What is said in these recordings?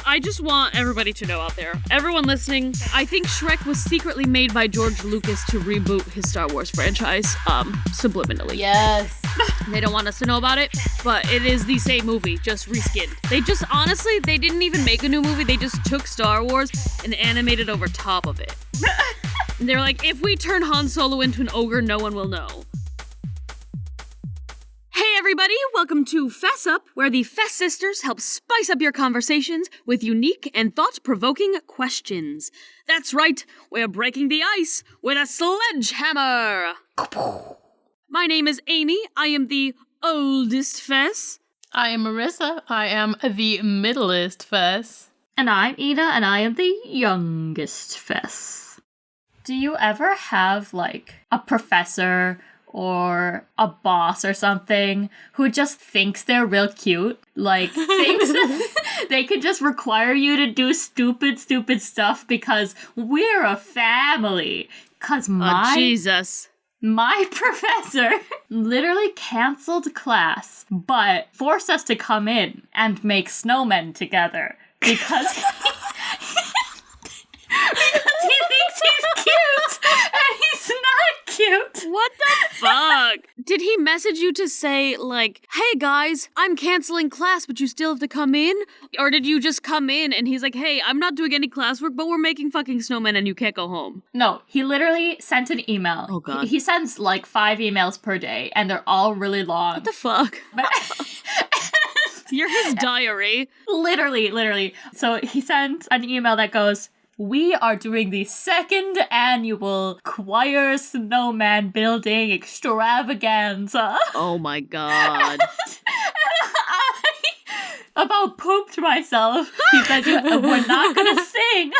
I just want everybody to know out there, everyone listening, I think Shrek was secretly made by George Lucas to reboot his Star Wars franchise, subliminally. Yes. They don't want us to know about it, but it is the same movie, just reskinned. Honestly, they didn't even make a new movie, they just took Star Wars and animated over top of it. And they're like, if we turn Han Solo into an ogre, no one will know. Hey everybody, welcome to Fess Up, where the Fess sisters help spice up your conversations with unique and thought-provoking questions. That's right, we're breaking the ice with a sledgehammer! My name is Amy, I am the oldest Fess. I am Marissa, I am the middlest Fess. And I'm Ina, and I am the youngest Fess. Do you ever have, a professor or a boss or something who just thinks they're real cute? Thinks that they could just require you to do stupid stuff because we're a family. Because Jesus. My professor literally canceled class, but forced us to come in and make snowmen together because he thinks he's cute, and he's not cute. What the fuck? Did he message you to say, hey guys, I'm canceling class, but you still have to come in? Or did you just come in and he's like, hey, I'm not doing any classwork, but we're making fucking snowmen and you can't go home? No, he literally sent an email. Oh god. He sends 5 emails per day, and they're all really long. What the fuck? You're his diary. Literally. So he sent an email that goes, we are doing the 2nd annual choir snowman building extravaganza. Oh my god. I about pooped myself. He said, we're not gonna sing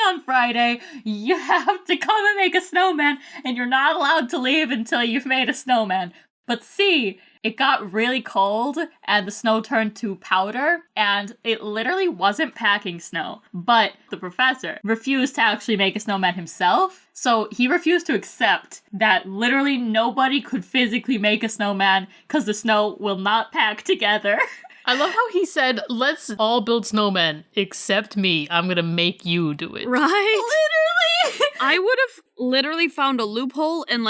on Friday. You have to come and make a snowman, and you're not allowed to leave until you've made a snowman. But see, it got really cold, and the snow turned to powder, and it literally wasn't packing snow. But the professor refused to actually make a snowman himself, so he refused to accept that literally nobody could physically make a snowman because the snow will not pack together. I love how he said, let's all build snowmen, except me. I'm gonna make you do it. Right? Literally! I would have literally found a loophole and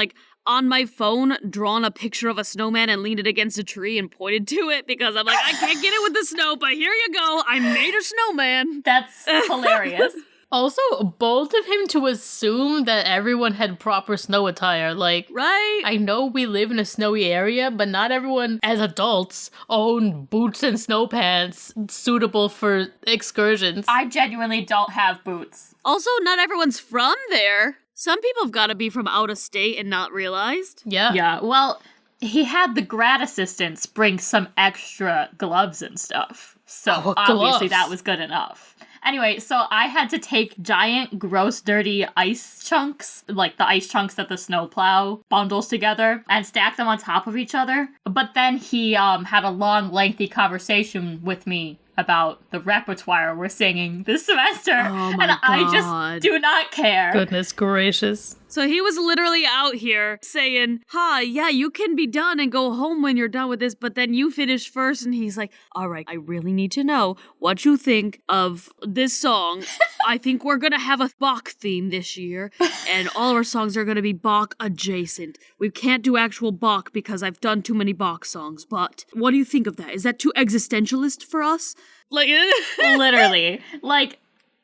on my phone, drawn a picture of a snowman and leaned it against a tree and pointed to it because I'm like, I can't get it with the snow, but here you go. I made a snowman. That's hilarious. Also, bold of him to assume that everyone had proper snow attire. Right? I know we live in a snowy area, but not everyone, as adults, own boots and snow pants suitable for excursions. I genuinely don't have boots. Also, not everyone's from there. Some people have got to be from out of state and not realized. Yeah. Yeah, well, he had the grad assistants bring some extra gloves and stuff. So obviously that was good enough. Anyway, so I had to take giant, gross, dirty ice chunks, like the ice chunks that the snowplow bundles together, and stack them on top of each other. But then he had a long, lengthy conversation with me about the repertoire we're singing this semester. Oh my and I just do not care. Goodness gracious. So he was literally out here saying, hi, yeah, you can be done and go home when you're done with this, but then you finish first. And he's like, all right, I really need to know what you think of this song. I think we're going to have a Bach theme this year, and all our songs are going to be Bach adjacent. We can't do actual Bach because I've done too many Bach songs, but what do you think of that? Is that too existentialist for us? Literally.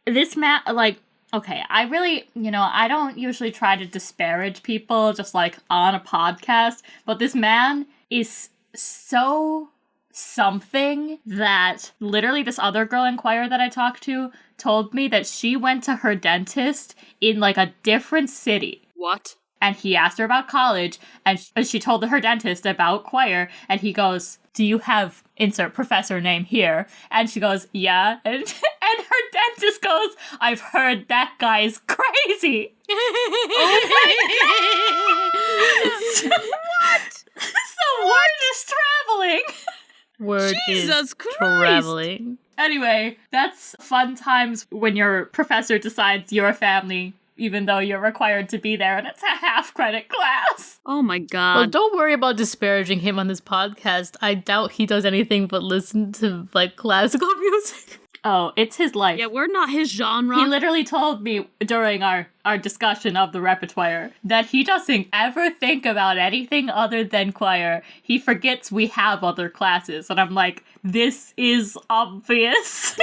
This man, okay, I really, I don't usually try to disparage people just on a podcast, but this man is so something that literally this other girl in choir that I talked to told me that she went to her dentist in a different city. What? And he asked her about college, and she told her dentist about choir, and he goes, do you have insert professor name here? And she goes, yeah. And her dentist goes, I've heard that guy's crazy. Oh my God. What? So word is traveling. Word Jesus is Christ. traveling. Anyway, that's fun times when your professor decides your family even though you're required to be there and it's a half-credit class. Oh my god. Well, don't worry about disparaging him on this podcast. I doubt he does anything but listen to, like, classical music. Oh, it's his life. Yeah, we're not his genre. He literally told me during our discussion of the repertoire that he doesn't ever think about anything other than choir. He forgets we have other classes. And I'm like, this is obvious.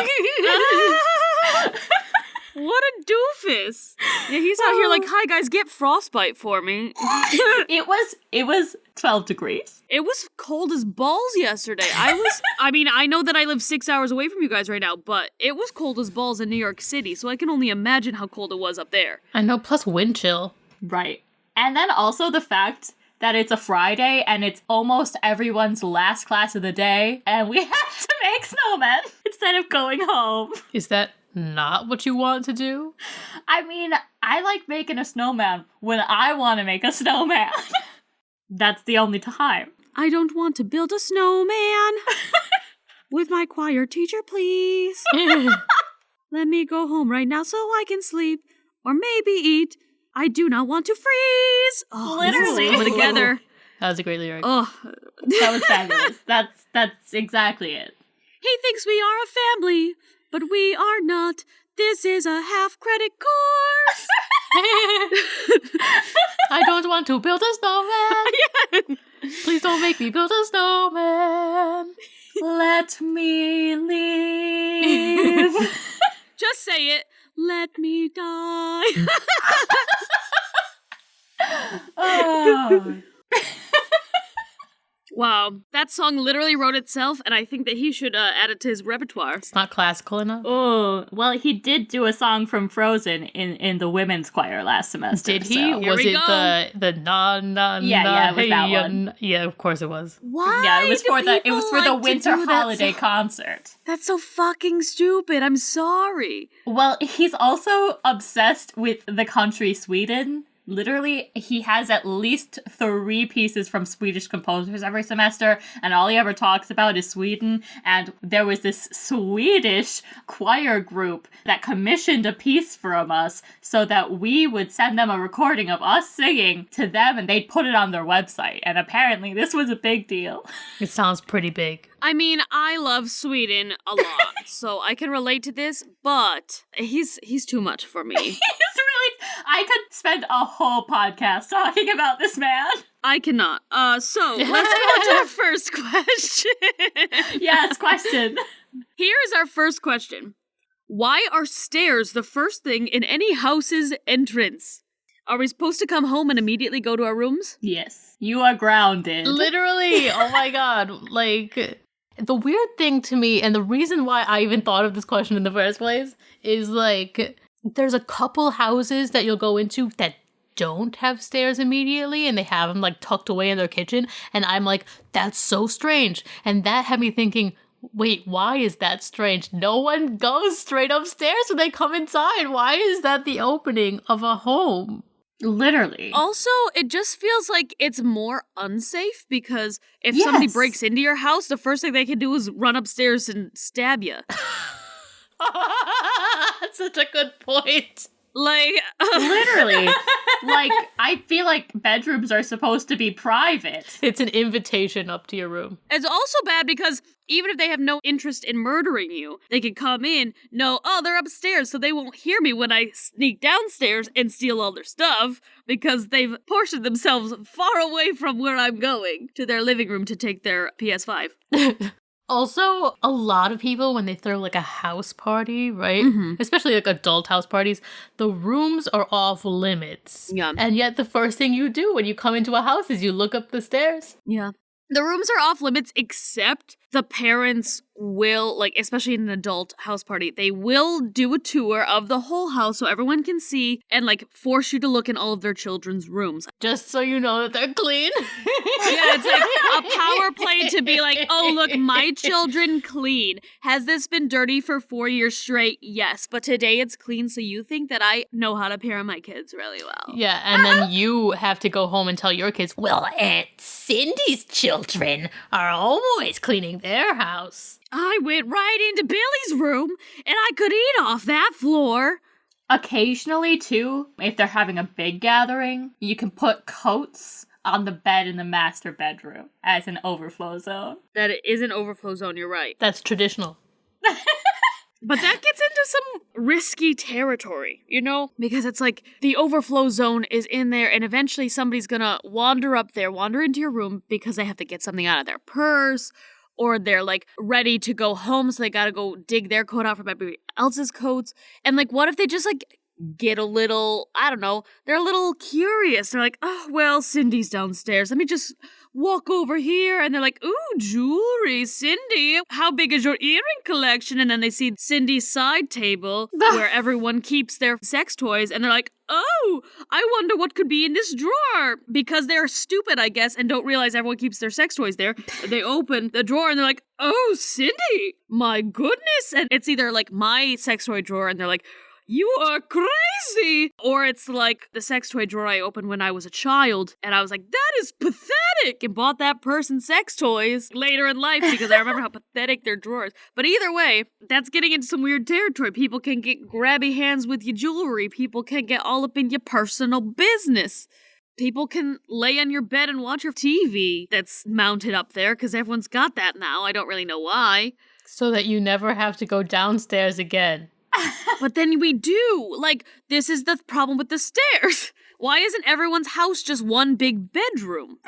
What a doofus. Yeah, he's out here like, hi guys, get frostbite for me. It was 12 degrees. It was cold as balls yesterday. I know that I live 6 hours away from you guys right now, but it was cold as balls in New York City, so I can only imagine how cold it was up there. I know, plus wind chill. Right. And then also the fact that it's a Friday and it's almost everyone's last class of the day, and we have to make snowmen instead of going home. Is that not what you want to do? I mean, I like making a snowman when I want to make a snowman. That's the only time. I don't want to build a snowman. With my choir teacher, please. Let me go home right now so I can sleep. Or maybe eat. I do not want to freeze. Oh, Literally. This is coming together. That was a great lyric. Oh. That was fabulous. That's exactly it. He thinks we are a family, but we are not. This is a half-credit course. I don't want to build a snowman. Yeah. Please don't make me build a snowman. Let me leave. Just say it. Let me die. Oh. Wow, that song literally wrote itself, and I think that he should add it to his repertoire. It's not classical enough. Oh, well, he did do a song from Frozen in the women's choir last semester. Did he? So. Was it the na na Yeah, na? it was that one. Yeah, of course it was. Why? Yeah, it was do for the people winter to do that holiday so- concert. That's so fucking stupid. I'm sorry. Well, he's also obsessed with the country Sweden. Literally, he has at least 3 pieces from Swedish composers every semester, and all he ever talks about is Sweden. And there was this Swedish choir group that commissioned a piece from us so that we would send them a recording of us singing to them, and they'd put it on their website. And apparently, this was a big deal. It sounds pretty big. I mean, I love Sweden a lot, so I can relate to this, but he's too much for me. He's really... I could spend a whole podcast talking about this man. I cannot. So let's go to our first question. Yes, question. Here is our first question. Why are stairs the first thing in any house's entrance? Are we supposed to come home and immediately go to our rooms? Yes, you are grounded. Literally. Oh my god. Like, the weird thing to me, and the reason why I even thought of this question in the first place, is like, there's a couple houses that you'll go into that don't have stairs immediately, and they have them like tucked away in their kitchen, and I'm like, that's so strange. And that had me thinking, wait, why is that strange? No one goes straight upstairs when they come inside. Why is that the opening of a home? Literally. Also, it just feels like it's more unsafe because if somebody breaks into your house, the first thing they can do is run upstairs and stab you. Such a good point. Like, Literally. Like, I feel like bedrooms are supposed to be private. It's an invitation up to your room. it's also bad because even if they have no interest in murdering you, they can come in, they're upstairs, so they won't hear me when I sneak downstairs and steal all their stuff because they've portioned themselves far away from where I'm going to their living room to take their PS5. Also, a lot of people, when they throw like a house party, right? Mhm. Especially like adult house parties, the rooms are off limits. Yeah. And yet the first thing you do when you come into a house is you look up the stairs. Yeah. The rooms are off limits except the parents will, like, especially in an adult house party, they will do a tour of the whole house so everyone can see and, like, force you to look in all of their children's rooms. Just so you know that they're clean. Yeah, it's like a power play to be like, oh, look, my children clean. Has this been dirty for 4 years straight? Yes, but today it's clean, so you think that I know how to parent my kids really well. Yeah, and then you have to go home and tell your kids, well, Aunt Cindy's children are always cleaning their house. I went right into Billy's room, and I could eat off that floor. Occasionally, too, if they're having a big gathering, you can put coats on the bed in the master bedroom as an overflow zone. That is an overflow zone, you're right. That's traditional. But that gets into some risky territory, you know? Because it's like the overflow zone is in there and eventually somebody's gonna wander into your room because they have to get something out of their purse or they're like ready to go home so they gotta go dig their coat out from everybody else's coats. And like, what if they just like get a little, I don't know, they're a little curious. They're like, oh, well, Cindy's downstairs. Let me just walk over here. And they're like, ooh, jewelry, Cindy. How big is your earring collection? And then they see Cindy's side table where everyone keeps their sex toys. And they're like, oh, I wonder what could be in this drawer. Because they're stupid, I guess, and don't realize everyone keeps their sex toys there. They open the drawer and they're like, oh, Cindy, my goodness. And it's either like my sex toy drawer and they're like, you are crazy! Or it's like the sex toy drawer I opened when I was a child, and I was like, that is pathetic! And bought that person sex toys later in life because I remember how pathetic their drawers. But either way, that's getting into some weird territory. People can get grabby hands with your jewelry. People can get all up in your personal business. People can lay on your bed and watch your TV that's mounted up there because everyone's got that now. I don't really know why. So that you never have to go downstairs again. But then we do. Like, this is the problem with the stairs. Why isn't everyone's house just one big bedroom?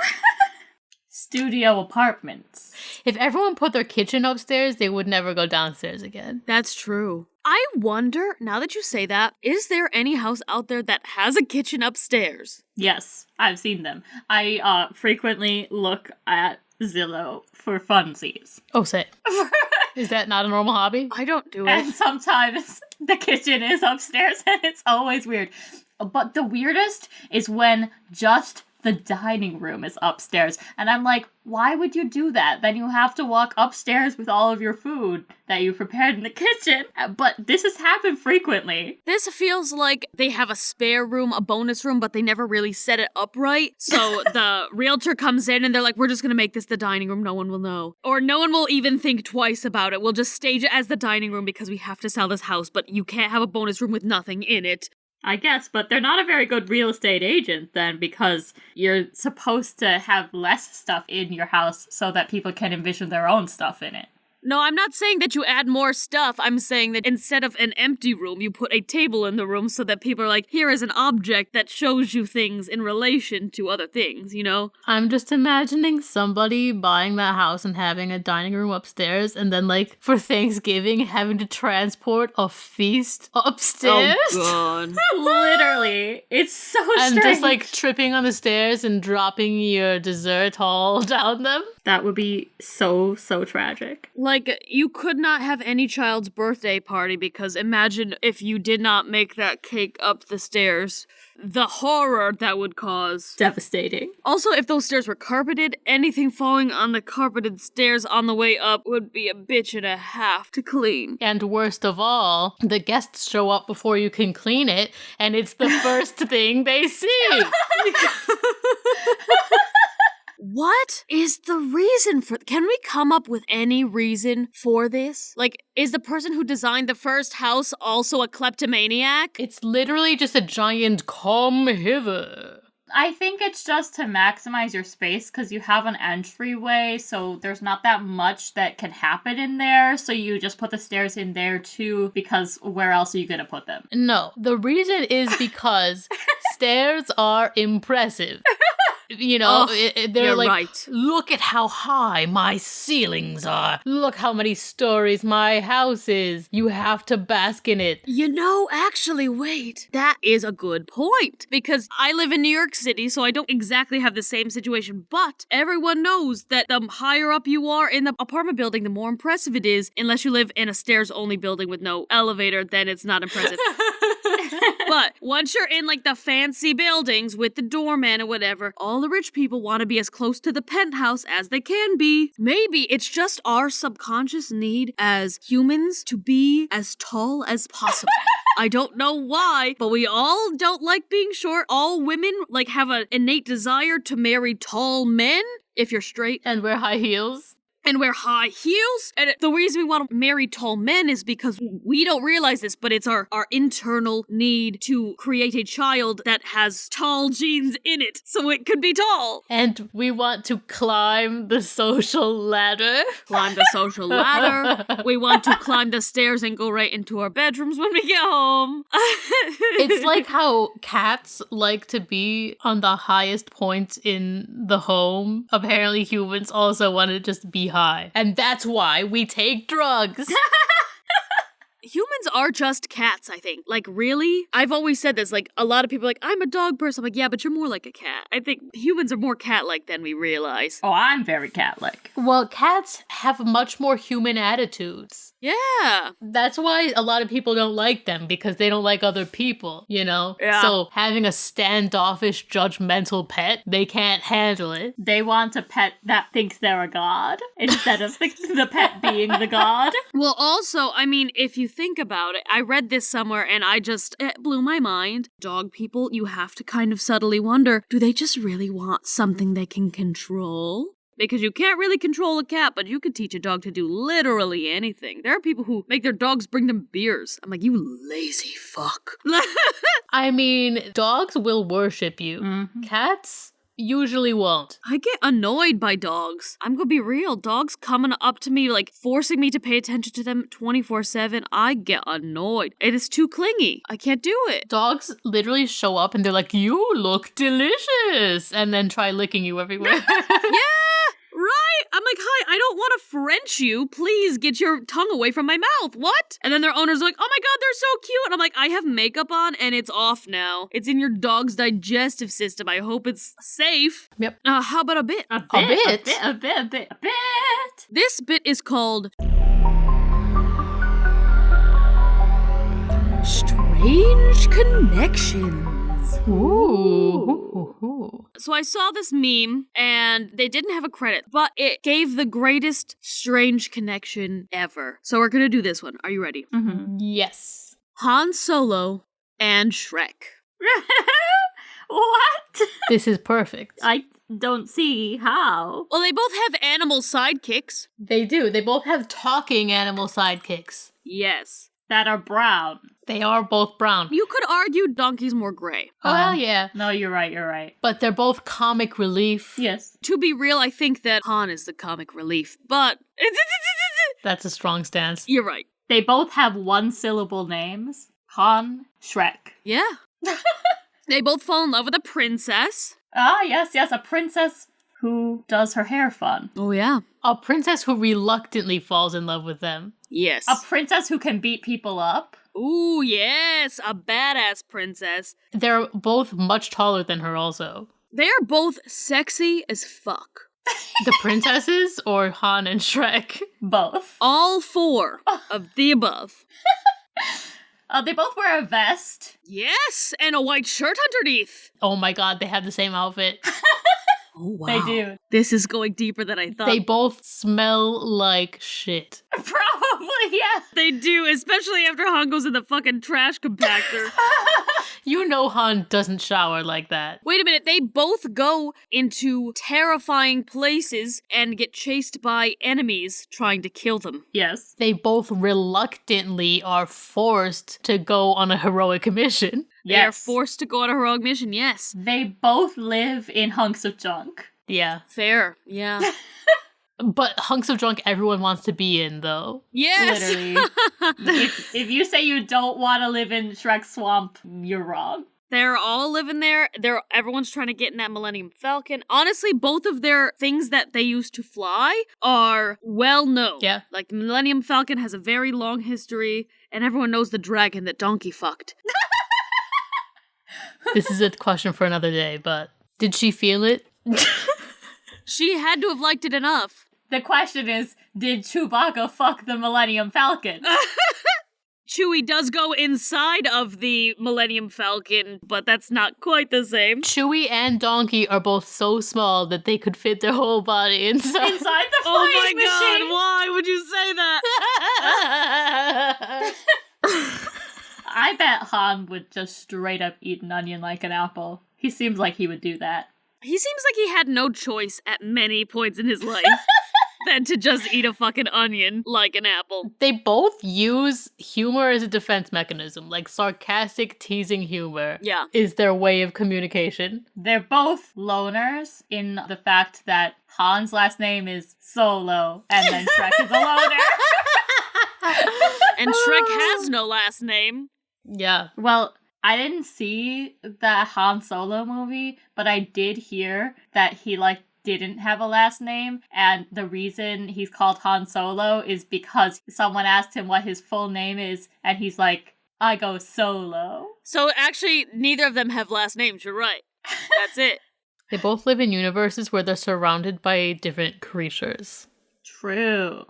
Studio apartments. If everyone put their kitchen upstairs, they would never go downstairs again. That's true. I wonder, now that you say that, is there any house out there that has a kitchen upstairs? Yes, I've seen them. I frequently look at Zillow for funsies. Oh, say. Is that not a normal hobby? I don't do it. And sometimes the kitchen is upstairs and it's always weird. But the weirdest is when just the dining room is upstairs. And I'm like, why would you do that? Then you have to walk upstairs with all of your food that you prepared in the kitchen. But this has happened frequently. This feels like they have a spare room, a bonus room, but they never really set it up right. So the realtor comes in and they're like, we're just going to make this the dining room. No one will know. Or no one will even think twice about it. We'll just stage it as the dining room because we have to sell this house, but you can't have a bonus room with nothing in it. I guess, but they're not a very good real estate agent then because you're supposed to have less stuff in your house so that people can envision their own stuff in it. No, I'm not saying that you add more stuff. I'm saying that instead of an empty room, you put a table in the room so that people are like, here is an object that shows you things in relation to other things, you know? I'm just imagining somebody buying that house and having a dining room upstairs and then, like, for Thanksgiving, having to transport a feast upstairs. Oh, God. Literally. It's so strange. And just, like, tripping on the stairs and dropping your dessert all down them. That would be so tragic. Like, you could not have any child's birthday party because imagine if you did not make that cake up the stairs. The horror that would cause. Devastating. Also, if those stairs were carpeted, anything falling on the carpeted stairs on the way up would be a bitch and a half to clean. And worst of all, the guests show up before you can clean it, and it's the first thing they see. What is the reason for... Can we come up with any reason for this? Like, is the person who designed the first house also a kleptomaniac? It's literally just a giant come hither. I think it's just to maximize your space because you have an entryway, so there's not that much that can happen in there, so you just put the stairs in there too, because where else are you going to put them? No, the reason is because stairs are impressive. You know, they're like, right. Look at how high my ceilings are. Look how many stories my house is. You have to bask in it. You know, actually, wait. That is a good point. Because I live in New York City, so I don't exactly have the same situation. But everyone knows that the higher up you are in the apartment building, the more impressive it is. Unless you live in a stairs-only building with no elevator, then it's not impressive. But once you're in, like, the fancy buildings with the doorman or whatever, all the rich people want to be as close to the penthouse as they can be. Maybe it's just our subconscious need as humans to be as tall as possible. I don't know why, but we all don't like being short. All women, like, have an innate desire to marry tall men if you're straight. And wear high heels. and wear high heels. And the reason we want to marry tall men is because we don't realize this, but it's our internal need to create a child that has tall genes in it, so it could be tall. And we want to climb the social ladder. Climb the social ladder. We want to climb the stairs and go right into our bedrooms when we get home. It's like how cats like to be on the highest point in the home. Apparently humans also want to just be high. And that's why we take drugs. Humans are just cats, I think. Like, really? I've always said this. Like, a lot of people are like, I'm a dog person. I'm like, yeah, but you're more like a cat. I think humans are more cat-like than we realize. Oh, I'm very cat-like. Well, cats have much more human attitudes. Yeah. That's why a lot of people don't like them, because they don't like other people, you know? Yeah. So having a standoffish, judgmental pet, they can't handle it. They want a pet that thinks they're a god instead of the pet being the god. Well, also, I mean, if you think about it, I read this somewhere and it blew my mind. Dog people, you have to kind of subtly wonder, do they just really want something they can control? Because you can't really control a cat, but you could teach a dog to do literally anything. There are people who make their dogs bring them beers. I'm like, you lazy fuck. I mean, dogs will worship you. Mm-hmm. Cats usually won't. I get annoyed by dogs. I'm gonna be real. Dogs coming up to me, like, forcing me to pay attention to them 24/7. I get annoyed. It is too clingy. I can't do it. Dogs literally show up and they're like, you look delicious, and then try licking you everywhere. Yeah, right? I'm like, hi, I don't want to French you. Please get your tongue away from my mouth. What? And then their owner's like, oh my god, they're so cute. And I'm like, I have makeup on and it's off now. It's in your dog's digestive system. I hope it's safe. Yep. How about a bit? A bit. This bit is called Strange Connections. Ooh. So I saw this meme, and they didn't have a credit, but it gave the greatest strange connection ever. So we're gonna do this one. Are you ready? Mm-hmm. Yes. Han Solo and Shrek. What? This is perfect. I don't see how. Well, they both have animal sidekicks. They do. They both have talking animal sidekicks. Yes. That are brown. They are both brown. You could argue Donkey's more gray. Well, yeah. No, you're right. But they're both comic relief. Yes. To be real, I think that Han is the comic relief, but That's a strong stance. you're right. They both have one-syllable names. Han, Shrek. Yeah. They both fall in love with a princess. Ah, yes, a princess who does her hair fun. Oh, yeah. A princess who reluctantly falls in love with them. Yes. A princess who can beat people up. Ooh, yes. A badass princess. They're both much taller than her also. They are both sexy as fuck. The princesses or Han and Shrek? Both. All four of the above. They both wear a vest. Yes, and a white shirt underneath. Oh my god, they have the same outfit. Oh, wow. They do. This is going deeper than I thought. They both smell like shit. Probably, yeah. They do, especially after Han goes in the fucking trash compactor. You know Han doesn't shower like that. Wait a minute, they both go into terrifying places and get chased by enemies trying to kill them. Yes. They both reluctantly are forced to go on a heroic mission. They are forced to go on a heroic mission, yes. They both live in hunks of junk. Yeah. Fair, yeah. But hunks of junk everyone wants to be in, though. Yes! Literally. if you say you don't want to live in Shrek's swamp, you're wrong. They're all living there. Everyone's trying to get in that Millennium Falcon. Honestly, both of their things that they use to fly are well known. Yeah. Like, the Millennium Falcon has a very long history, and everyone knows the dragon that Donkey fucked. This is a question for another day, but did she feel it? She had to have liked it enough. The question is, did Chewbacca fuck the Millennium Falcon? Chewie does go inside of the Millennium Falcon, but that's not quite the same. Chewie and Donkey are both so small that they could fit their whole body inside. Inside the Oh my flying machine? god, why would you say that? I bet Han would just straight up eat an onion like an apple. He seems like he would do that. He seems like he had no choice at many points in his life. than to just eat a fucking onion like an apple. They both use humor as a defense mechanism. Like sarcastic, teasing humor Yeah. is their way of communication. They're both loners in the fact that Han's last name is Solo, and then Shrek is a loner. And Shrek has no last name. Yeah. Well, I didn't see the Han Solo movie, but I did hear that he, didn't have a last name, and the reason he's called Han Solo is because someone asked him what his full name is, and he's like, I go solo. So actually, neither of them have last names. You're right. That's it. They both live in universes where they're surrounded by different creatures. True.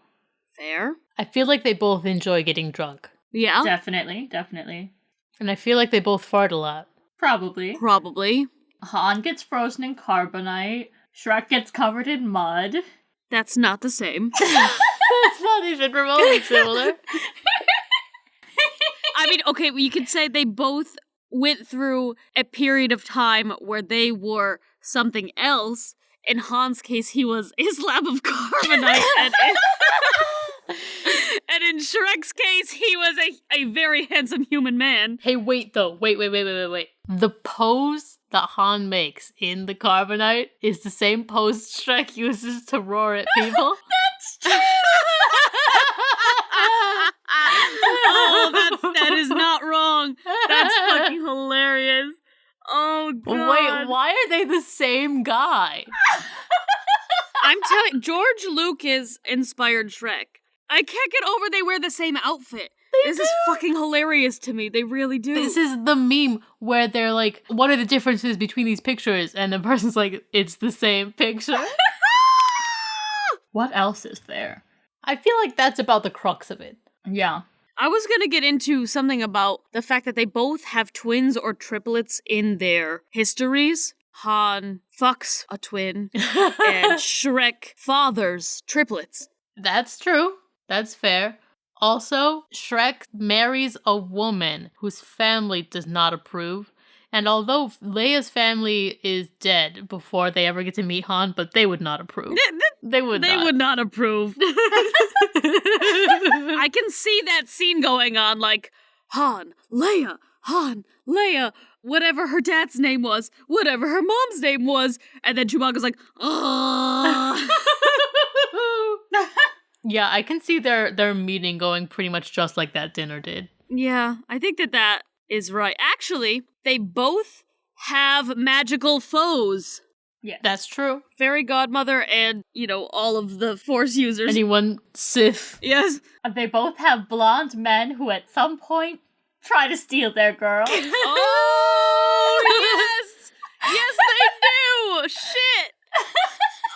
Fair. I feel like they both enjoy getting drunk. Yeah. Definitely. And I feel like they both fart a lot. Probably. Probably. Han gets frozen in carbonite. Shrek gets covered in mud. That's not the same. It's not even remotely similar. I mean, okay, you could say they both went through a period of time where they were something else. In Han's case, he was a slab of carbonite. And in Shrek's case, he was a very handsome human man. Hey, wait though. Wait. The pose that Han makes in the carbonite is the same pose Shrek uses to roar at people. That's true! Oh, that is not wrong. That's fucking hilarious. Oh, God. Wait, why are they the same guy? I'm telling George Lucas inspired Shrek. I can't get over they wear the same outfit. This is fucking hilarious to me. They really do. This is the meme where they're like, what are the differences between these pictures? And the person's like, it's the same picture. What else is there? I feel like that's about the crux of it. Yeah. I was going to get into something about the fact that they both have twins or triplets in their histories. Han fucks a twin, and Shrek fathers triplets. That's true. That's fair. Also, Shrek marries a woman whose family does not approve. And although Leia's family is dead before they ever get to meet Han, but they would not approve. They would not approve. I can see that scene going on, like, Han, Leia, whatever her dad's name was, whatever her mom's name was. And then Chewbacca's like, oh. Yeah, I can see their meeting going pretty much just like that dinner did. Yeah, I think that is right. Actually, they both have magical foes. Yes. That's true. Fairy godmother and, all of the Force users. Anyone Sith. Yes. They both have blonde men who at some point try to steal their girl. Oh, yes! Yes, they do! Shit!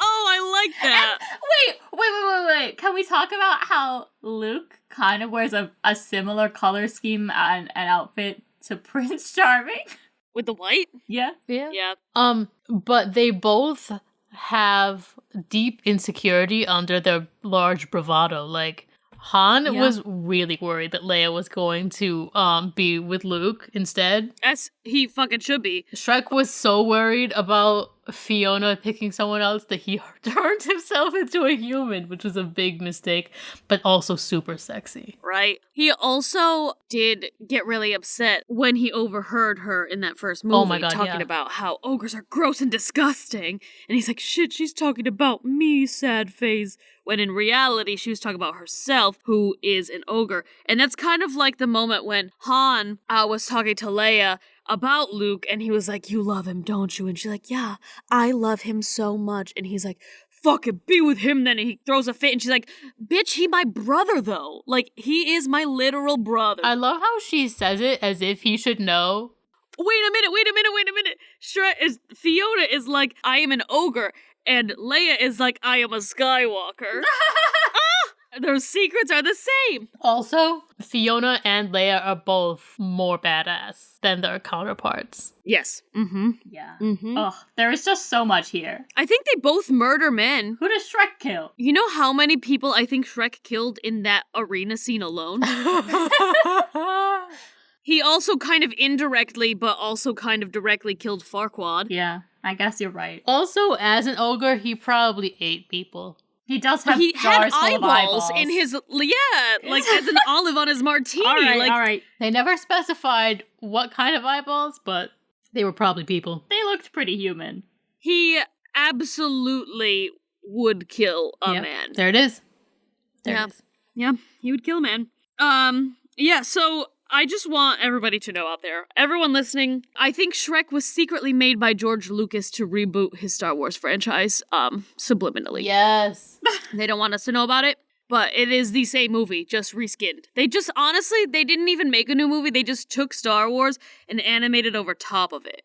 Oh, I like that. Wait. Can we talk about how Luke kind of wears a similar color scheme and an outfit to Prince Charming? With the white? Yeah. Yeah. But they both have deep insecurity under their large bravado. Like, Han was really worried that Leia was going to be with Luke instead. As he fucking should be. Shrek was so worried about Fiona picking someone else that he turned himself into a human, which was a big mistake, but also super sexy. Right. He also did get really upset when he overheard her in that first movie talking about how ogres are gross and disgusting. And he's like, shit, she's talking about me, sad face. When in reality, she was talking about herself, who is an ogre. And that's kind of like the moment when Han was talking to Leia about Luke, and he was like, you love him, don't you? And she's like, yeah, I love him so much. And he's like, fucking be with him then. And he throws a fit, and she's like, bitch, he my brother, though. Like, he is my literal brother. I love how she says it as if he should know. Wait a minute. Fiona is like, I am an ogre. And Leia is like, I am a Skywalker. Their secrets are the same. Also, Fiona and Leia are both more badass than their counterparts. Yes. Mm-hmm. Yeah. Mm-hmm. Ugh, there is just so much here. I think they both murder men. Who does Shrek kill? You know how many people I think Shrek killed in that arena scene alone? He also kind of indirectly, but also kind of directly killed Farquaad. Yeah, I guess you're right. Also, as an ogre, he probably ate people. He does But have he had jars full of eyeballs eyeballs in his, like as an olive on his martini. All right, like, all right. They never specified what kind of eyeballs, but they were probably people. They looked pretty human. he absolutely would kill a Yep, man. There it is. There Yeah. it is. Yeah, he would kill a man. Yeah, so I just want everybody to know out there, everyone listening, I think Shrek was secretly made by George Lucas to reboot his Star Wars franchise, subliminally. Yes. They don't want us to know about it, but it is the same movie, just reskinned. They just, honestly, they didn't even make a new movie, they just took Star Wars and animated over top of it.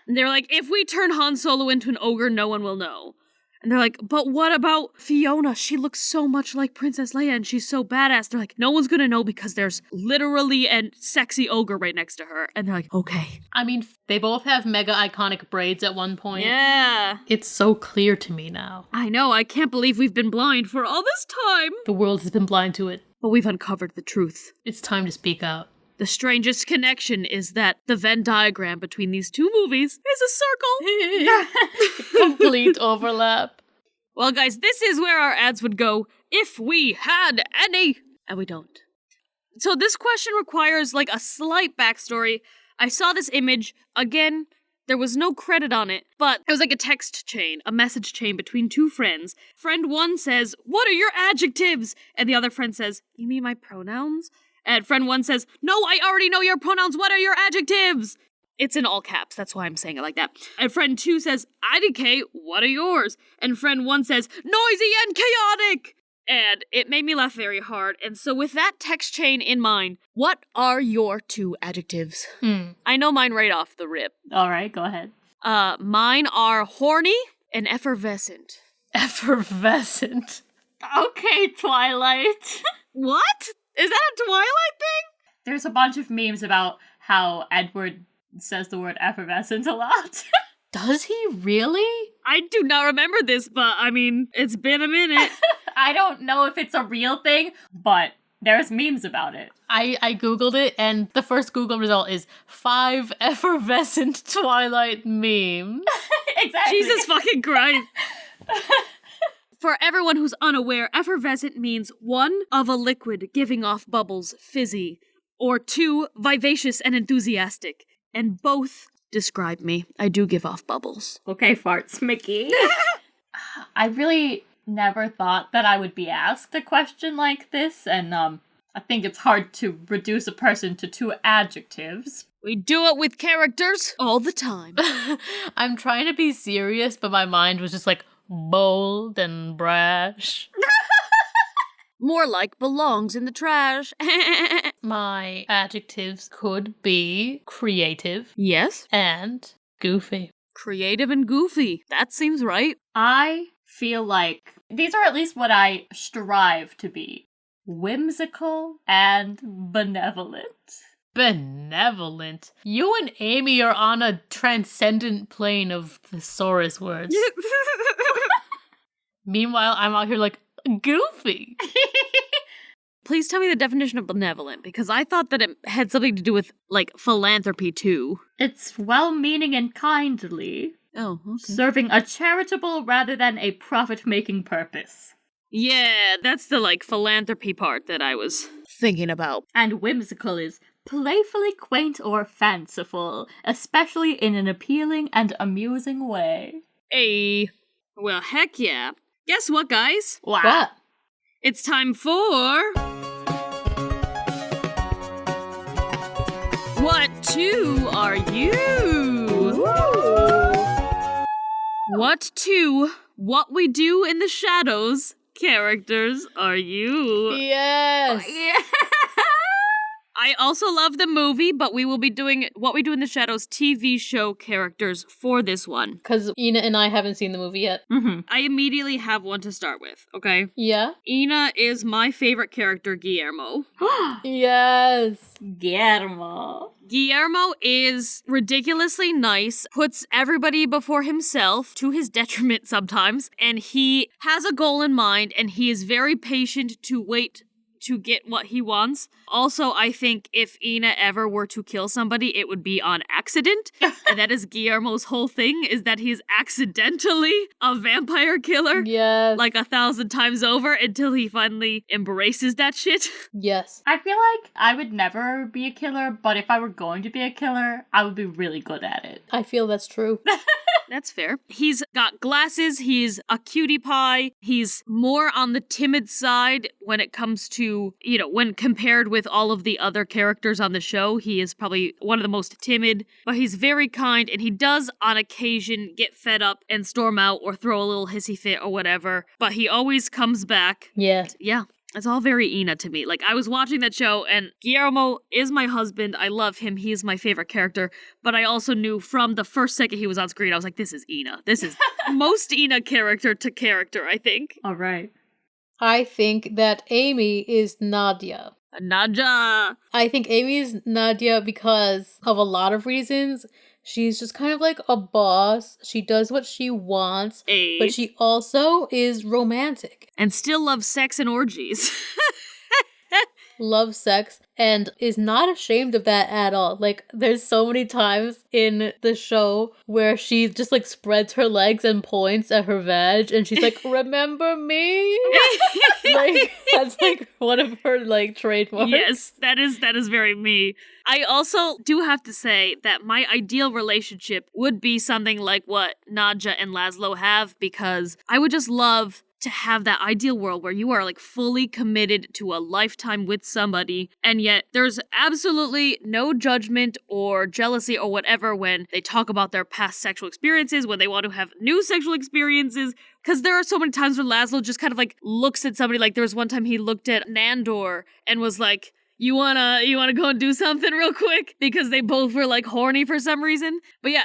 And they're like, if we turn Han Solo into an ogre, no one will know. And they're like, but what about Fiona? She looks so much like Princess Leia and she's so badass. They're like, no one's gonna know because there's literally a sexy ogre right next to her. And they're like, okay. I mean, they both have mega iconic braids at one point. Yeah. It's so clear to me now. I know, I can't believe we've been blind for all this time. The world has been blind to it. But we've uncovered the truth. It's time to speak out. The strangest connection is that the Venn diagram between these two movies is a circle. Complete overlap. Well, guys, this is where our ads would go if we had any. And we don't. So this question requires, like, a slight backstory. I saw this image. Again, there was no credit on it, but it was like a text chain, a message chain between two friends. Friend one says, "What are your adjectives?" And the other friend says, "You mean my pronouns?" And friend one says, "No, I already know your pronouns. What are your adjectives?" It's in all caps. That's why I'm saying it like that. And friend two says, "IDK, what are yours?" And friend one says, "Noisy and chaotic." And it made me laugh very hard. And so with that text chain in mind, what are your two adjectives? I know mine right off the rip. All right, go ahead. Mine are horny and effervescent. Effervescent. Okay, Twilight. What? Is that a Twilight thing? There's a bunch of memes about how Edward says the word effervescent a lot. Does he really? I do not remember this, but I mean, it's been a minute. I don't know if it's a real thing, but there's memes about it. I googled it, and the first Google result is 5 effervescent Twilight memes. Exactly. Jesus fucking Christ. For everyone who's unaware, effervescent means 1, of a liquid giving off bubbles, fizzy, or 2, vivacious and enthusiastic. And both describe me. I do give off bubbles. Okay, farts, Mickey. I really never thought that I would be asked a question like this, and I think it's hard to reduce a person to 2 adjectives. We do it with characters all the time. I'm trying to be serious, but my mind was just like bold and brash. More like belongs in the trash. My adjectives could be creative Yes? and goofy. Creative and goofy. That seems right. I feel like these are at least what I strive to be. Whimsical and benevolent. Benevolent. You and Amy are on a transcendent plane of thesaurus words. Meanwhile, I'm out here like, goofy. Please tell me the definition of benevolent, because I thought that it had something to do with, like, philanthropy, too. It's well-meaning and kindly, Oh, okay. serving a charitable rather than a profit-making purpose. Yeah, that's the, like, philanthropy part that I was thinking about. And whimsical is playfully quaint or fanciful, especially in an appealing and amusing way. Hey. Well, heck yeah. Guess what, guys? Wow. What? It's time for... What two are you? What two, what we do in the shadows, characters are you? Yes. I also love the movie, but we will be doing What We Do in the Shadows TV show characters for this one. Because Ina and I haven't seen the movie yet. Mm-hmm. I immediately have one to start with, okay? Yeah? Ina is my favorite character, Guillermo. Yes. Guillermo. Guillermo is ridiculously nice, puts everybody before himself, to his detriment sometimes, and he has a goal in mind, and he is very patient to wait to get what he wants. Also, I think if Ina ever were to kill somebody, it would be on accident. And that is Guillermo's whole thing, is that he's accidentally a vampire killer. Yes. Like 1,000 times over until he finally embraces that shit. Yes. I feel like I would never be a killer, but if I were going to be a killer, I would be really good at it. I feel that's true. That's fair. He's got glasses, he's a cutie pie, he's more on the timid side when it comes to, when compared with all of the other characters on the show. He is probably one of the most timid, but he's very kind, and he does on occasion get fed up and storm out or throw a little hissy fit or whatever, but he always comes back. Yeah. Yeah. It's all very Ina to me. Like, I was watching that show, and Guillermo is my husband. I love him. He is my favorite character. But I also knew from the first second he was on screen, I was like, this is Ina. This is most Ina character to character, I think. All right. I think that Amy is Nadia. Nadia! I think Amy is Nadia because of a lot of reasons. She's just kind of like a boss. She does what she wants, but she also is romantic. And still loves sex and orgies. Loves sex and is not ashamed of that at all. Like, there's so many times in the show where she just like spreads her legs and points at her vag and she's like, remember me? Like, that's like one of her like trademarks. Yes, that is very me. I also do have to say that my ideal relationship would be something like what Nadja and Laszlo have, because I would just love to have that ideal world where you are like fully committed to a lifetime with somebody, and yet there's absolutely no judgment or jealousy or whatever when they talk about their past sexual experiences, when they want to have new sexual experiences. Because there are so many times where Laszlo just kind of like looks at somebody. Like there was one time he looked at Nandor and was like, you wanna go and do something real quick? Because they both were like horny for some reason. But yeah,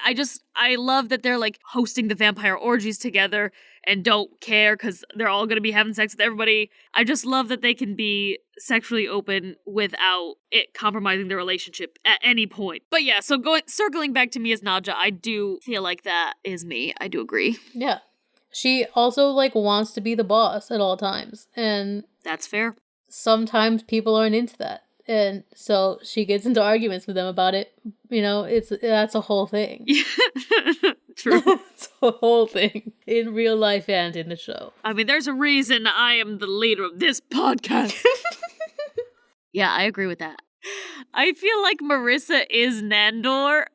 I love that they're like hosting the vampire orgies together and don't care because they're all gonna be having sex with everybody. I just love that they can be sexually open without it compromising their relationship at any point. But yeah, so circling back to me as Nadja, I do feel like that is me. I do agree. Yeah. She also like wants to be the boss at all times. And that's fair. Sometimes people aren't into that. And so she gets into arguments with them about it. That's a whole thing. True. It's a whole thing in real life and in the show. I mean, there's a reason I am the leader of this podcast. Yeah, I agree with that. I feel like Marissa is Nandor.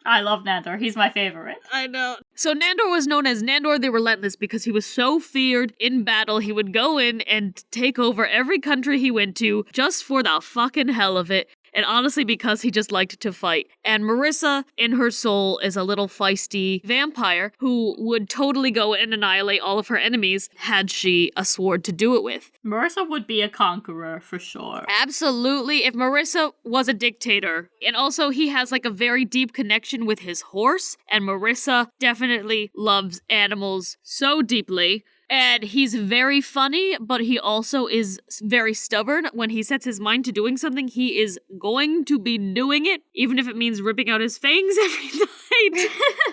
I love Nandor. He's my favorite. I know. So Nandor was known as Nandor the Relentless because he was so feared in battle he would go in and take over every country he went to just for the fucking hell of it. And honestly, because he just liked to fight. And Marissa, in her soul, is a little feisty vampire who would totally go and annihilate all of her enemies had she a sword to do it with. Marissa would be a conqueror, for sure. Absolutely. If Marissa was a dictator. And also, he has like a very deep connection with his horse. And Marissa definitely loves animals so deeply. And he's very funny, but he also is very stubborn. When he sets his mind to doing something, he is going to be doing it, even if it means ripping out his fangs every night.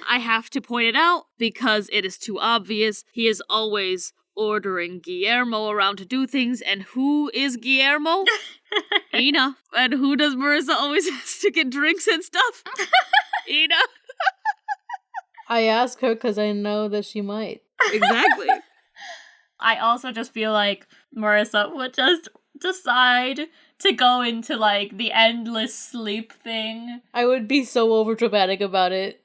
I have to point it out because it is too obvious. He is always ordering Guillermo around to do things. And who is Guillermo? Ina. And who does Marissa always has to get drinks and stuff? Ina. I ask her because I know that she might. Exactly. I also just feel like Marissa would just decide to go into, like, the endless sleep thing. I would be so overdramatic about it.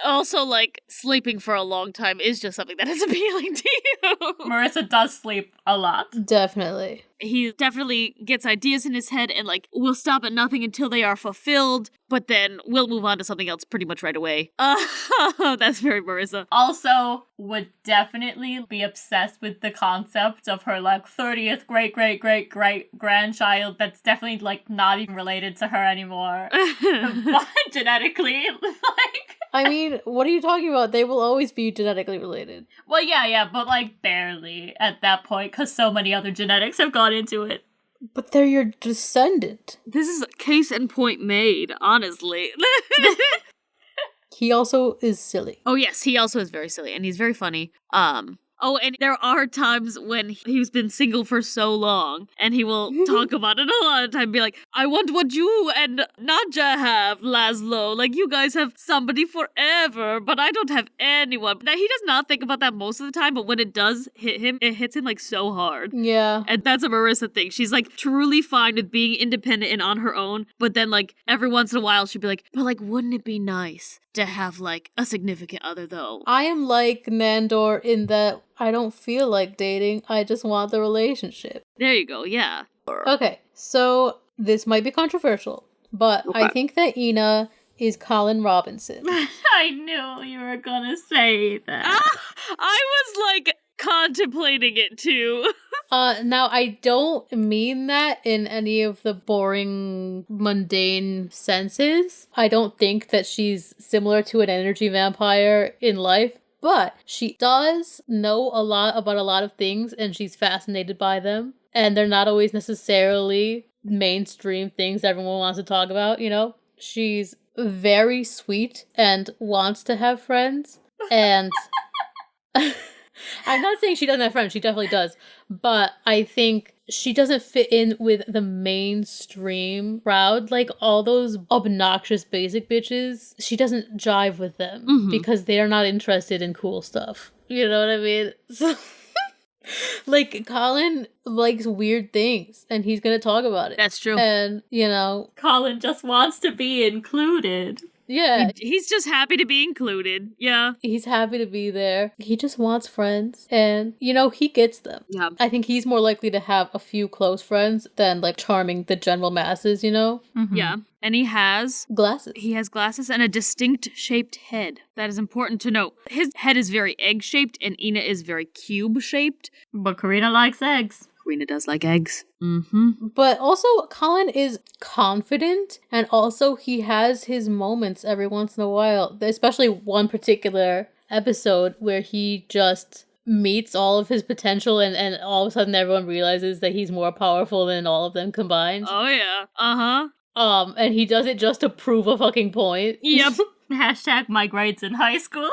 Also, like, sleeping for a long time is just something that is appealing to you. Marissa does sleep a lot. Definitely. He definitely gets ideas in his head and, like, will stop at nothing until they are fulfilled, but then we'll move on to something else pretty much right away. That's very Marissa. Also, would definitely be obsessed with the concept of her, like, 30th great-great-great-great-grandchild that's definitely, like, not even related to her anymore. But genetically, like... I mean, what are you talking about? They will always be genetically related. Well, yeah, but, like, barely at that point, because so many other genetics have gone into it. But they're your descendant. This is case and point made, honestly. He also is silly. Oh, yes, he also is very silly, and he's very funny. Oh, and there are times when he's been single for so long, and he will talk about it a lot of time, be like, I want what you and Nadja have, Laszlo. Like, you guys have somebody forever, but I don't have anyone. Now, he does not think about that most of the time, but when it does hit him, it hits him, like, so hard. Yeah. And that's a Marissa thing. She's, like, truly fine with being independent and on her own, but then, like, every once in a while, she'd be like, but, like, wouldn't it be nice to have, like, a significant other, though? I am like Nandor in that I don't feel like dating, I just want the relationship. There you go, yeah. Okay, so this might be controversial, but I think that Ina is Colin Robinson. I knew you were gonna say that. I was, like, contemplating it, too. Now, I don't mean that in any of the boring, mundane senses. I don't think that she's similar to an energy vampire in life, but she does know a lot about a lot of things, and she's fascinated by them. And they're not always necessarily mainstream things everyone wants to talk about, you know? She's very sweet and wants to have friends, and... I'm not saying she doesn't have friends, she definitely does, but I think she doesn't fit in with the mainstream crowd, like all those obnoxious basic bitches. She doesn't jive with them because they are not interested in cool stuff. You know what I mean? So, like, Colin likes weird things, and he's gonna talk about it. That's true. And, you know... Colin just wants to be included. Yeah. He's just happy to be included. Yeah. He's happy to be there. He just wants friends. And, you know, he gets them. Yeah. I think he's more likely to have a few close friends than, like, charming the general masses, you know? Mm-hmm. Yeah. And he has Glasses. He has glasses and a distinct shaped head. That is important to note. His head is very egg-shaped and Ina is very cube-shaped. But Karina likes eggs. Karina does like eggs. Mm-hmm. But also, Colin is confident, and also he has his moments every once in a while. Especially one particular episode where he just meets all of his potential, and all of a sudden everyone realizes that he's more powerful than all of them combined. Oh, yeah. Uh-huh. And he does it just to prove a fucking point. Yep. Hashtag my grades in high school.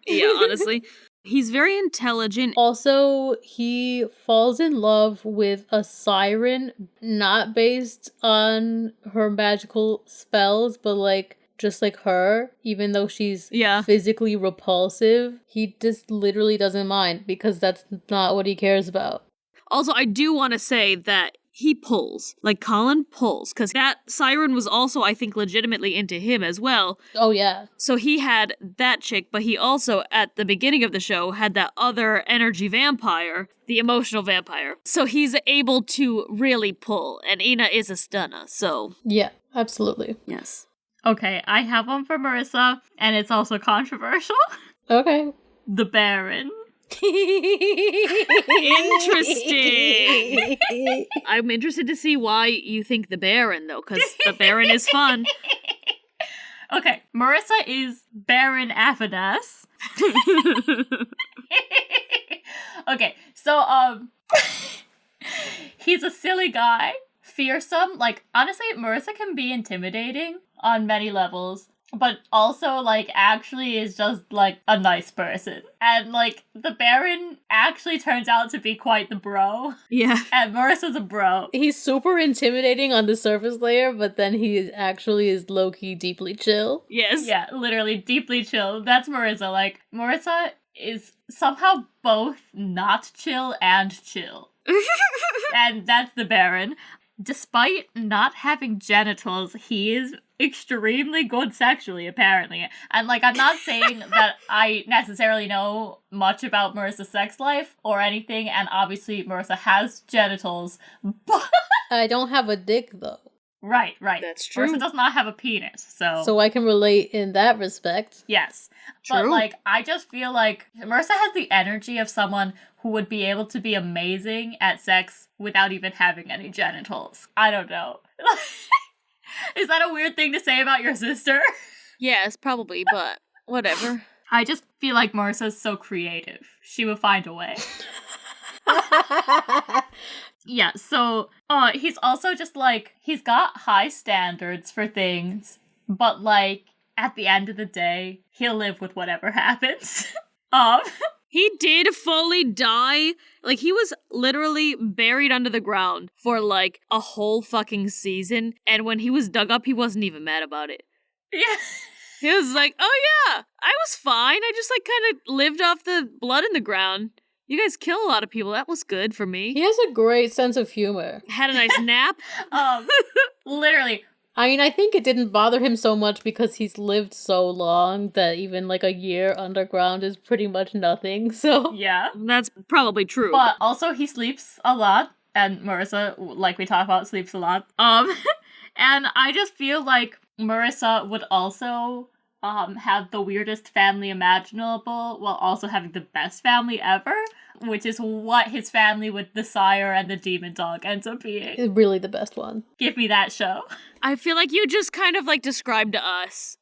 Yeah, honestly. He's very intelligent. Also, he falls in love with a siren, not based on her magical spells, but like just like her, even though she's physically repulsive. He just literally doesn't mind because that's not what he cares about. Also, I do want to say that he pulls. Like, Colin pulls. Because that siren was also, I think, legitimately into him as well. Oh, yeah. So he had that chick, but he also, at the beginning of the show, had that other energy vampire, the emotional vampire. So he's able to really pull. And Ina is a stunner, so... Yeah, absolutely. Yes. Okay, I have one for Marissa, and it's also controversial. Okay. The Baron. Interesting. I'm interested to see why you think the Baron, though, because the Baron is fun. Okay, Marissa is Baron Aphadas. Okay, so, he's a silly guy, fearsome. Like, honestly, Marissa can be intimidating on many levels. But also, like, actually is just, like, a nice person. And, like, the Baron actually turns out to be quite the bro. Yeah. And Marissa's a bro. He's super intimidating on the surface layer, but then he actually is low-key deeply chill. Yes. Yeah, literally deeply chill. That's Marissa. Like, Marissa is somehow both not chill and chill. And that's the Baron. Despite not having genitals, he is extremely good sexually, apparently. And, like, I'm not saying that I necessarily know much about Marissa's sex life or anything, and obviously Marissa has genitals, but... I don't have a dick, though. Right. That's true. Marissa does not have a penis, so... So I can relate in that respect. Yes. True. But, like, I just feel like Marissa has the energy of someone who would be able to be amazing at sex without even having any genitals. I don't know. Is that a weird thing to say about your sister? Yes, probably, but whatever. I just feel like Marissa's so creative. She would find a way. Yeah, so he's also just like, he's got high standards for things, but like at the end of the day, he'll live with whatever happens. He did fully die. Like, he was literally buried under the ground for, like, a whole fucking season. And when he was dug up, he wasn't even mad about it. Yeah. He was like, oh yeah, I was fine. I just, like, kind of lived off the blood in the ground. You guys kill a lot of people. That was good for me. He has a great sense of humor. Had a nice nap. Literally. I mean, I think it didn't bother him so much because he's lived so long that even like a year underground is pretty much nothing, so. Yeah. That's probably true. But also he sleeps a lot, and Marissa, like we talked about, sleeps a lot. And I just feel like Marissa would also have the weirdest family imaginable while also having the best family ever, which is what his family with the sire and the demon dog ends up being. Really the best one. Give me that show. I feel like you just kind of like described to us.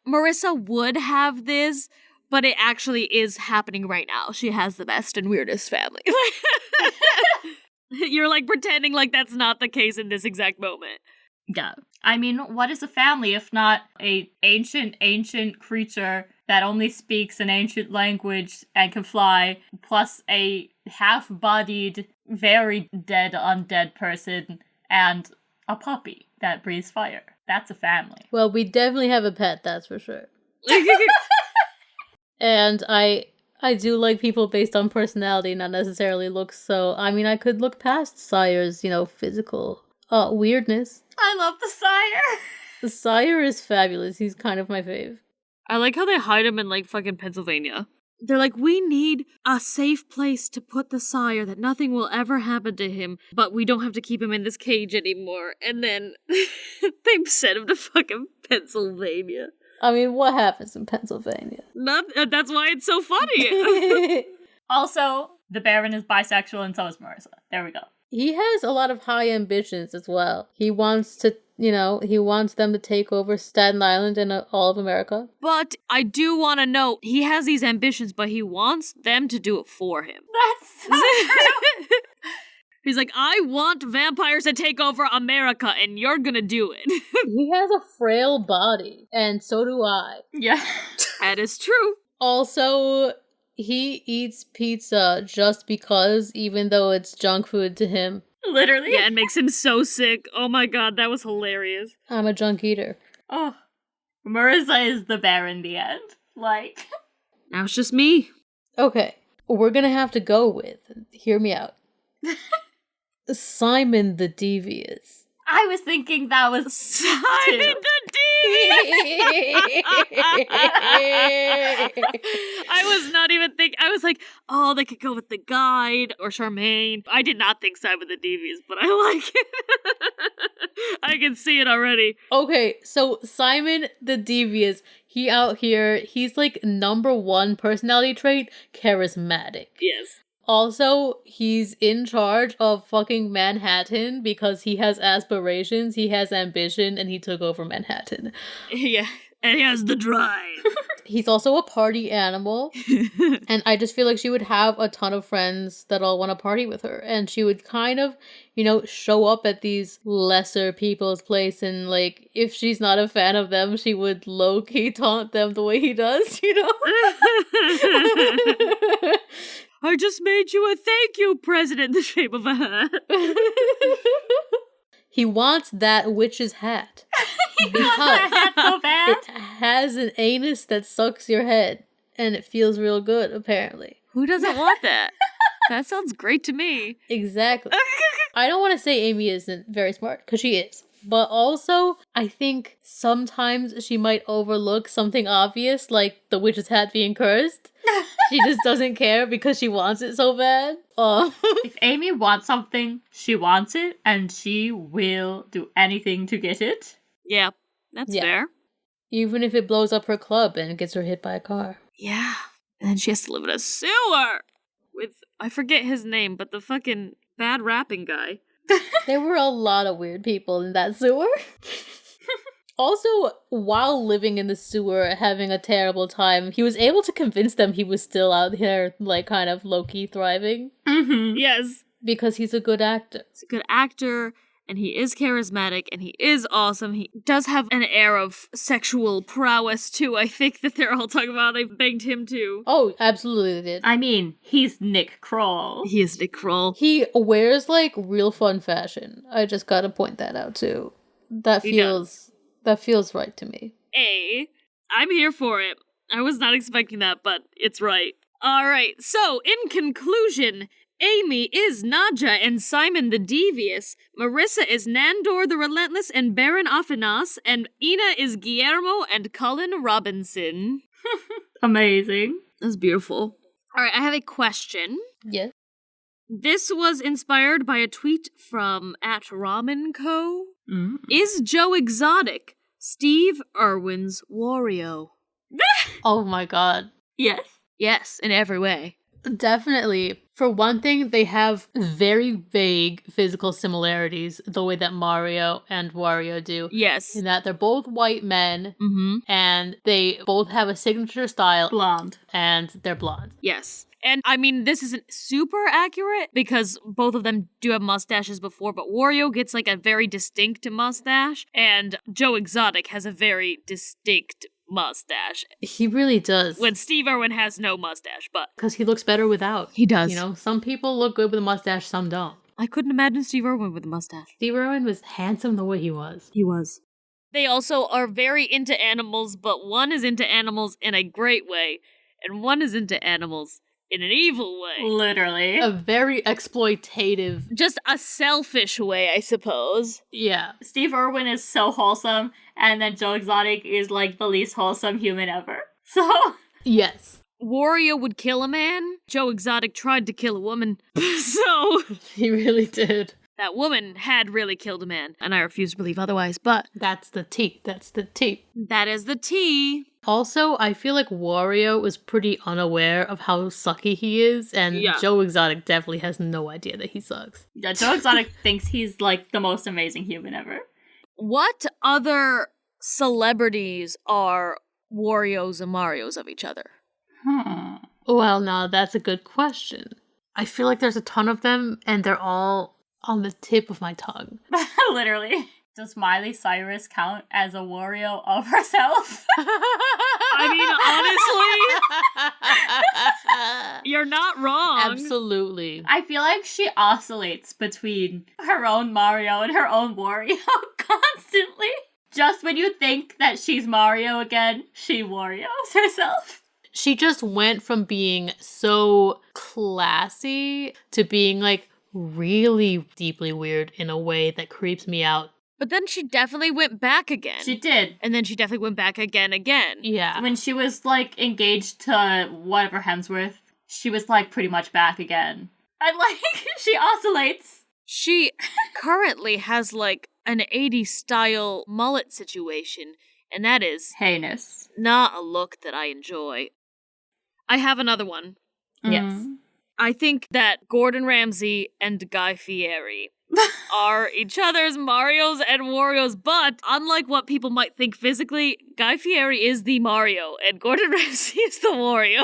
Marissa would have this, but it actually is happening right now. She has the best and weirdest family. You're like pretending like that's not the case in this exact moment. Yeah. I mean, what is a family if not a ancient creature that only speaks an ancient language and can fly, plus a half-bodied, very dead undead person, and a puppy that breathes fire? That's a family. Well, we definitely have a pet, that's for sure. And I do like people based on personality, not necessarily looks, so, I mean, I could look past Sire's, physical weirdness. I love the sire! The Sire is fabulous. He's kind of my fave. I like how they hide him in like fucking Pennsylvania. They're like, we need a safe place to put the sire that nothing will ever happen to him, but we don't have to keep him in this cage anymore. And then they sent him to fucking Pennsylvania. I mean, what happens in Pennsylvania? That's why it's so funny. Also, the Baron is bisexual and so is Marissa. There we go. He has a lot of high ambitions as well. He wants to, he wants them to take over Staten Island and all of America. But I do want to know, he has these ambitions, but he wants them to do it for him. That's so true. He's like, I want vampires to take over America, and you're gonna do it. He has a frail body, and so do I. Yeah. That is true. Also, he eats pizza just because, even though it's junk food to him. Literally. Yeah, it makes him so sick. Oh my god, that was hilarious. I'm a junk eater. Oh. Marissa is the bear in the end. Like. Now it's just me. Okay, we're gonna have to go with, hear me out, Simon the Devious. I was thinking that was Simon too. the Devious! I was not even thinking. I was like, oh, they could go with the guide or Charmaine. I did not think Simon the Devious, but I like it. I can see it already. Okay, so Simon the Devious, he out here, he's like number one personality trait, charismatic. Yes. Also, he's in charge of fucking Manhattan because he has aspirations, he has ambition, and he took over Manhattan. Yeah, and he has the drive. He's also a party animal, and I just feel like she would have a ton of friends that all want to party with her, and she would kind of, show up at these lesser people's place, and like, if she's not a fan of them, she would low-key taunt them the way he does, I just made you a thank you present in the shape of a hat. He wants that witch's hat. He wants that hat so bad. It has an anus that sucks your head, and it feels real good, apparently. Who doesn't want that? That sounds great to me. Exactly. I don't want to say Amy isn't very smart, because she is. But also, I think sometimes she might overlook something obvious, like the witch's hat being cursed. She just doesn't care because she wants it so bad. If Amy wants something, she wants it, and she will do anything to get it. Yeah, that's fair. Even if it blows up her club and gets her hit by a car. Yeah. And then she has to live in a sewer with, I forget his name, but the fucking bad rapping guy. There were a lot of weird people in that sewer. Also, while living in the sewer, having a terrible time, he was able to convince them he was still out here, like, kind of low-key thriving. Mm-hmm. Yes. Because he's a good actor. He's a good actor, and he is charismatic, and he is awesome. He does have an air of sexual prowess, too. I think that they're all talking about they banged him, too. Oh, absolutely they did. I mean, he's Nick Kroll. He is Nick Kroll. He wears, like, real fun fashion. I just gotta point that out, too. That feels right to me. I'm here for it. I was not expecting that, but it's right. All right, so in conclusion, Amy is Nadja and Simon the Devious, Marissa is Nandor the Relentless and Baron Afinas, and Ina is Guillermo and Cullen Robinson. Amazing. That's beautiful. All right, I have a question. Yes. This was inspired by a tweet from @RamenCo. Is Joe Exotic Steve Irwin's Wario? Oh my god. Yes. Yes, in every way. Definitely. For one thing, they have very vague physical similarities, the way that Mario and Wario do. Yes. In that they're both white men, and they both have a signature style. Blonde. And they're blonde. Yes. And I mean, this isn't super accurate because both of them do have mustaches before, but Wario gets like a very distinct mustache, and Joe Exotic has a very distinct mustache. He really does. When Steve Irwin has no mustache, but Because he looks better without. he does. You know, some people look good with a mustache, some don't. I couldn't imagine Steve Irwin with a mustache. Steve Irwin was handsome the way he was. He was. They also are very into animals, but one is into animals in a great way, and one is into animals in an evil way. Literally. A very exploitative. Just a selfish way, I suppose. Yeah. Steve Irwin is so wholesome, and then Joe Exotic is like the least wholesome human ever. So. Yes. Wario would kill a man. Joe Exotic tried to kill a woman. So. He really did. That woman had really killed a man, and I refuse to believe otherwise, but. That's the tea. That's the tea. That is the tea. Also, I feel like Wario was pretty unaware of how sucky he is, and Joe Exotic definitely has no idea that he sucks. Yeah, Joe Exotic thinks he's like the most amazing human ever. What other celebrities are Warios and Marios of each other? Well, now that's a good question. I feel like there's a ton of them, and they're all on the tip of my tongue. Literally. Does Miley Cyrus count as a Wario of herself? I mean, honestly, you're not wrong. Absolutely. I feel like she oscillates between her own Mario and her own Wario constantly. Just when you think that she's Mario again, she Warios herself. She just went from being so classy to being like really deeply weird in a way that creeps me out. But then she definitely went back again. She did. And then she definitely went back again. Yeah. When she was, like, engaged to whatever Hemsworth, she was, like, pretty much back again. And, like, she oscillates. She currently has, like, an 80s style mullet situation, and that is heinous. Not a look that I enjoy. I have another one. Yes. I think that Gordon Ramsay and Guy Fieri are each other's Marios and Warios, but unlike what people might think physically, Guy Fieri is the Mario and Gordon Ramsay is the Wario.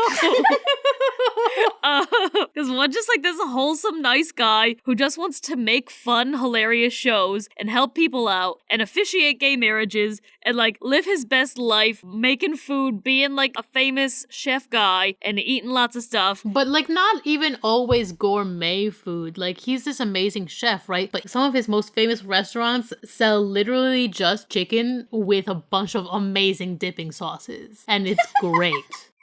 Because one just like this wholesome, nice guy who just wants to make fun, hilarious shows and help people out and officiate gay marriages and like live his best life, making food, being like a famous chef guy and eating lots of stuff. But like not even always gourmet food. Like he's this amazing chef, right? But some of his most famous restaurants sell literally just chicken with a bunch of amazing dipping sauces. And it's great.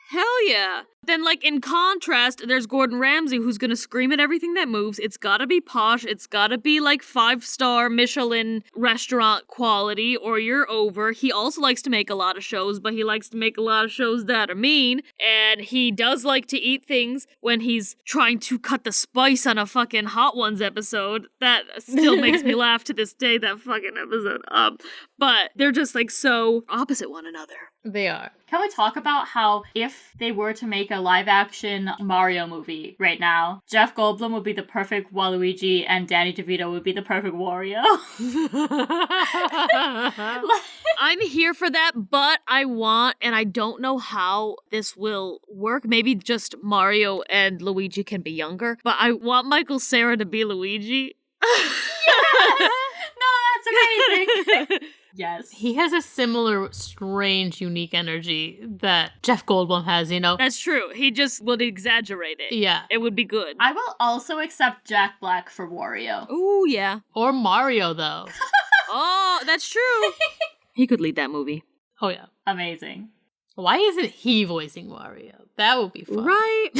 Hell yeah. Then, like, in contrast, there's Gordon Ramsay who's gonna scream at everything that moves. It's gotta be posh. It's gotta be, like, 5-star Michelin restaurant quality, or you're over. He also likes to make a lot of shows, but he likes to make a lot of shows that are mean. And he does like to eat things when he's trying to cut the spice on a fucking Hot Ones episode. That still makes me laugh to this day, that fucking episode. But they're just, like, so opposite one another. They are. Can we talk about how if they were to make a live-action Mario movie right now, Jeff Goldblum would be the perfect Waluigi and Danny DeVito would be the perfect Wario? I'm here for that, but I want, and I don't know how this will work, maybe just Mario and Luigi can be younger, but I want Michael Cera to be Luigi. Yes! That's amazing. Yes. He has a similar strange, unique energy that Jeff Goldblum has, you know? That's true. He just would exaggerate it. Yeah. It would be good. I will also accept Jack Black for Wario. Ooh, yeah. Or Mario, though. Oh, that's true. He could lead that movie. Oh, yeah. Amazing. Why isn't he voicing Wario? That would be fun. Right.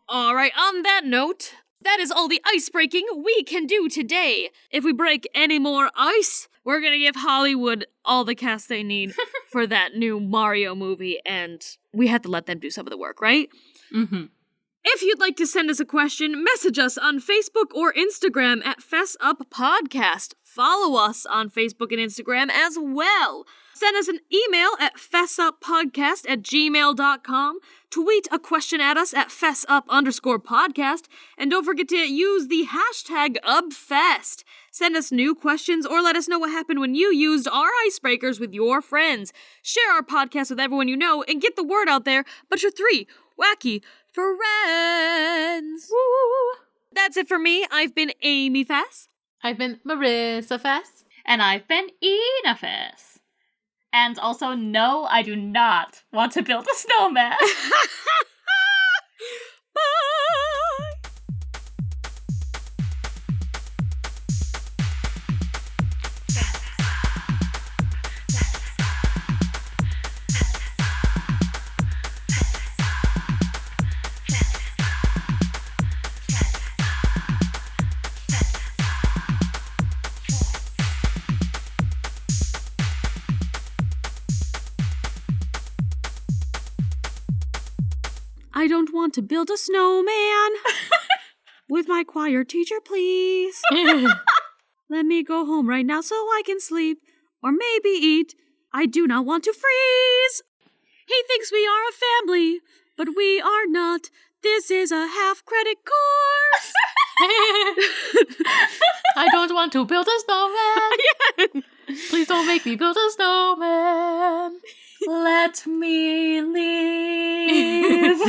All right, on that note, that is all the ice breaking we can do today. If we break any more ice, we're gonna give Hollywood all the cast they need for that new Mario movie, and we have to let them do some of the work, right? Mm-hmm. If you'd like to send us a question, message us on Facebook or Instagram at Fess Up Podcast. Follow us on Facebook and Instagram as well. Send us an email at fessuppodcast@gmail.com. Tweet a question at us at fessup_podcast. And don't forget to use the hashtag UbFest. Send us new questions or let us know what happened when you used our icebreakers with your friends. Share our podcast with everyone you know and get the word out there. But your 3 wacky friends. Woo! That's it for me. I've been Amy Fess. I've been Marissa Fess. And I've been Ina Fess. And also, no, I do not want to build a snowman. Bye! I don't want to build a snowman. With my choir teacher, please. Let me go home right now so I can sleep. Or maybe eat. I do not want to freeze. He thinks we are a family, but we are not. This is a half-credit course. I don't want to build a snowman. Please don't make me build a snowman. Let me leave.